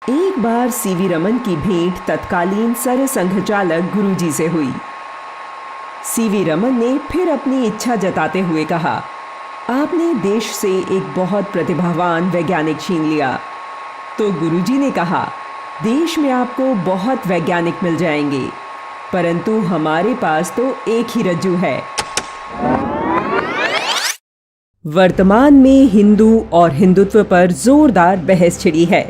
एक बार सीवी रमन की भेंट तत्कालीन सरसंघ चालक गुरुजी से हुई। सीवी रमन ने फिर अपनी इच्छा जताते हुए कहा, आपने देश से एक बहुत प्रतिभावान वैज्ञानिक छीन लिया। तो गुरुजी ने कहा, देश में आपको बहुत वैज्ञानिक मिल जाएंगे, परंतु हमारे पास तो एक ही रज्जू है। वर्तमान में हिंदू और हिंदुत्व पर जोरदार बहस छिड़ी है।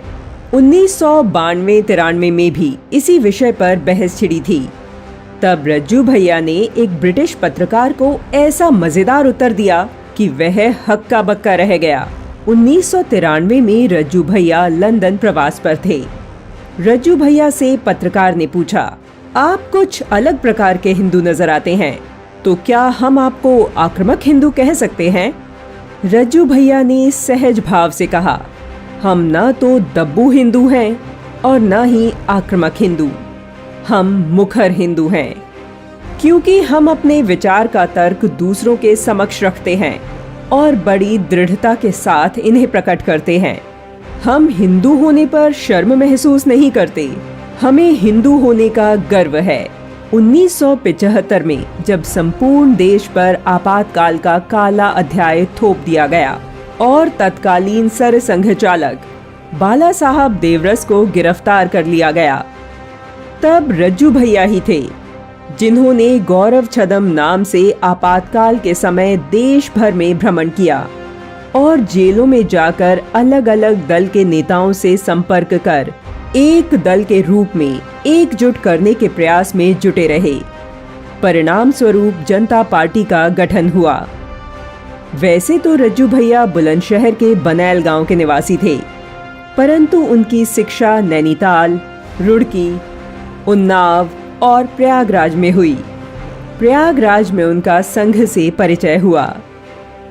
1992-93 में भी इसी विषय पर बहस छिड़ी थी। तब रज्जू भैया ने एक ब्रिटिश पत्रकार को ऐसा मजेदार उत्तर दिया कि वह हक्का बक्का रह गया। 1993 में रज्जू भैया लंदन प्रवास पर थे। रज्जू भैया से पत्रकार ने पूछा, आप कुछ अलग प्रकार के हिंदू नजर आते हैं, तो क्या हम आपको आक्रामक हिंदू कह सकते हैं? रज्जू भैया ने सहज भाव से कहा, हम ना तो दब्बू हिंदू हैं और ना ही आक्रामक हिंदू, हम मुखर हिंदू हैं, क्योंकि हम अपने विचार का तर्क दूसरों के समक्ष रखते हैं और बड़ी दृढ़ता के साथ इन्हें प्रकट करते हैं। हम हिंदू होने पर शर्म महसूस नहीं करते, हमें हिंदू होने का गर्व है। 1975 में जब संपूर्ण देश पर आपातकाल का काला अध्याय थोप दिया गया और तत्कालीन सरसंघ चालक बाला साहब देवरस को गिरफ्तार कर लिया गया, तब रज्जू भैया ही थे जिन्होंने गौरव छदम नाम से आपातकाल के समय देश भर में भ्रमण किया और जेलों में जाकर अलग अलग दल के नेताओं से संपर्क कर एक दल के रूप में एकजुट करने के प्रयास में जुटे रहे। परिणाम स्वरूप जनता पार्टी का गठन हुआ। वैसे तो रज्जू भैया बुलंदशहर के बनैल गांव के निवासी थे, परंतु उनकी शिक्षा नैनीताल, रुड़की, उन्नाव और प्रयागराज में हुई। प्रयागराज में उनका संघ से परिचय हुआ।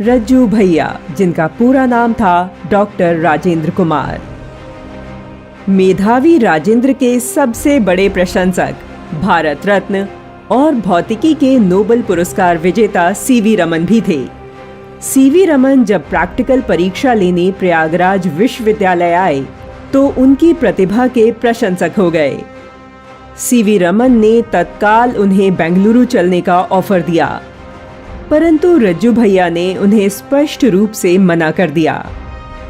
रज्जू भैया, जिनका पूरा नाम था डॉक्टर राजेंद्र कुमार, मेधावी राजेंद्र के सबसे बड़े प्रशंसक, भारत रत्न और भौतिकी के नोबेल पुरस्कार विजेता सीवी रमन भी थे। सीवी रमन जब प्रैक्टिकल परीक्षा लेने प्रयागराज विश्वविद्यालय आए तो उनकी प्रतिभा के प्रशंसक हो गए। सीवी रमन ने तत्काल उन्हें बेंगलुरु चलने का ऑफर दिया, परंतु रज्जू भैया ने उन्हें स्पष्ट रूप से मना कर दिया।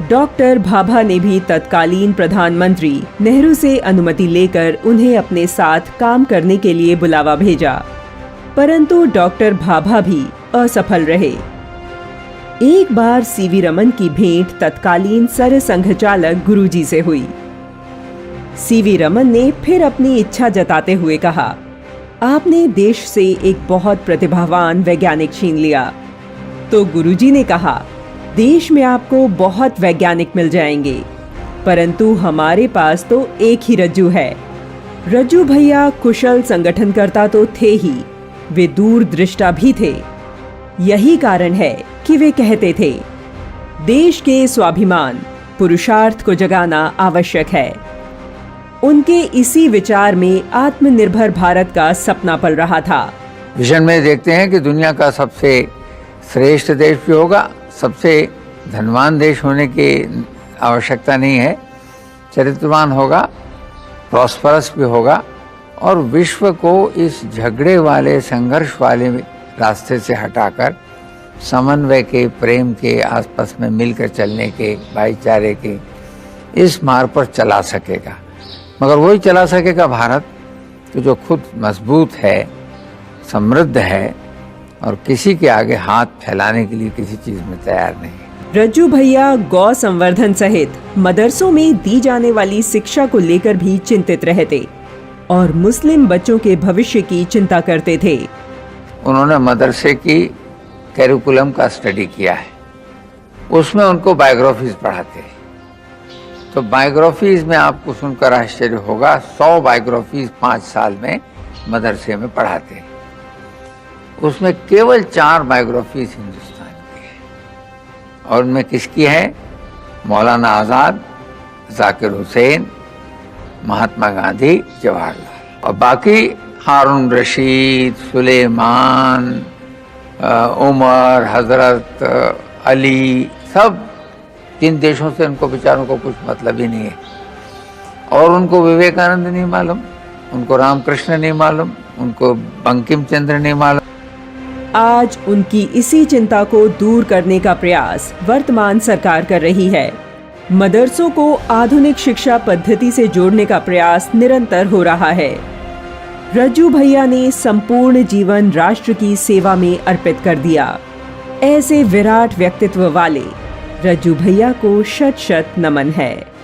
डॉक्टर भाभा ने भी तत्कालीन प्रधानमंत्री नेहरू से अनुमति लेकर उन्हें अपने साथ काम करने के लिए बुलावा भेजा, परंतु डॉक्टर भाभा भी असफल रहे। एक बार सीवी रमन की भेंट तत्कालीन सरसंघ चालक गुरुजी से हुई। सीवी रमन ने फिर अपनी इच्छा जताते हुए कहा, आपने देश से एक बहुत प्रतिभावान वैज्ञानिक छीन लिया। तो गुरुजी ने कहा, देश में आपको बहुत वैज्ञानिक मिल जाएंगे, परंतु हमारे पास तो एक ही रज्जू है। रज्जू भैया कुशल संगठनकर्ता तो थे ही, वे दूरदृष्टा भी थे। यही कारण है कि वे कहते थे, देश के स्वाभिमान, पुरुषार्थ को जगाना आवश्यक है। उनके इसी विचार में आत्मनिर्भर भारत का सपना पल रहा था। विजन में देखते हैं कि दुनिया का सबसे श्रेष्ठ देश भी होगा, सबसे धनवान देश होने की आवश्यकता नहीं है, चरित्रवान होगा, प्रॉस्परस भी होगा और विश्व को इस झगड़े वाले, संघर्ष वाले रास्ते से हटाकर समन्वय के, प्रेम के, आसपास में मिलकर चलने के, भाईचारे के इस मार्ग पर चला सकेगा। मगर वही चला सकेगा भारत तो जो खुद मजबूत है, समृद्ध है और किसी के आगे हाथ फैलाने के लिए किसी चीज में तैयार नहीं। रज्जू भैया गौ संवर्धन सहित मदरसों में दी जाने वाली शिक्षा को लेकर भी चिंतित रहते और मुस्लिम बच्चों के भविष्य की चिंता करते थे। उन्होंने मदरसे की कैरिकुलम का स्टडी किया है, उसमें उनको बायोग्राफीज पढ़ाते हैं। तो बायोग्राफीज में आपको सुनकर आश्चर्य होगा, 100 बायोग्राफीज 5 साल में मदरसे में पढ़ाते हैं। उसमें केवल 4 बायोग्राफीज हिंदुस्तान की है और उनमें किसकी है? मौलाना आज़ाद, जाकिर हुसैन, महात्मा गांधी, जवाहरलाल, और बाकी हारून रशीद, सुलेमान, उमर, हजरत अली, सब किन देशों से उनको बेचारों को कुछ मतलब ही नहीं है। और उनको विवेकानंद नहीं मालूम, उनको रामकृष्ण नहीं मालूम, उनको बंकिम चंद्र नहीं मालूम। आज उनकी इसी चिंता को दूर करने का प्रयास वर्तमान सरकार कर रही है। मदरसों को आधुनिक शिक्षा पद्धति से जोड़ने का प्रयास निरंतर हो रहा है। रज्जू भैया ने संपूर्ण जीवन राष्ट्र की सेवा में अर्पित कर दिया। ऐसे विराट व्यक्तित्व वाले रज्जू भैया को शत शत नमन है।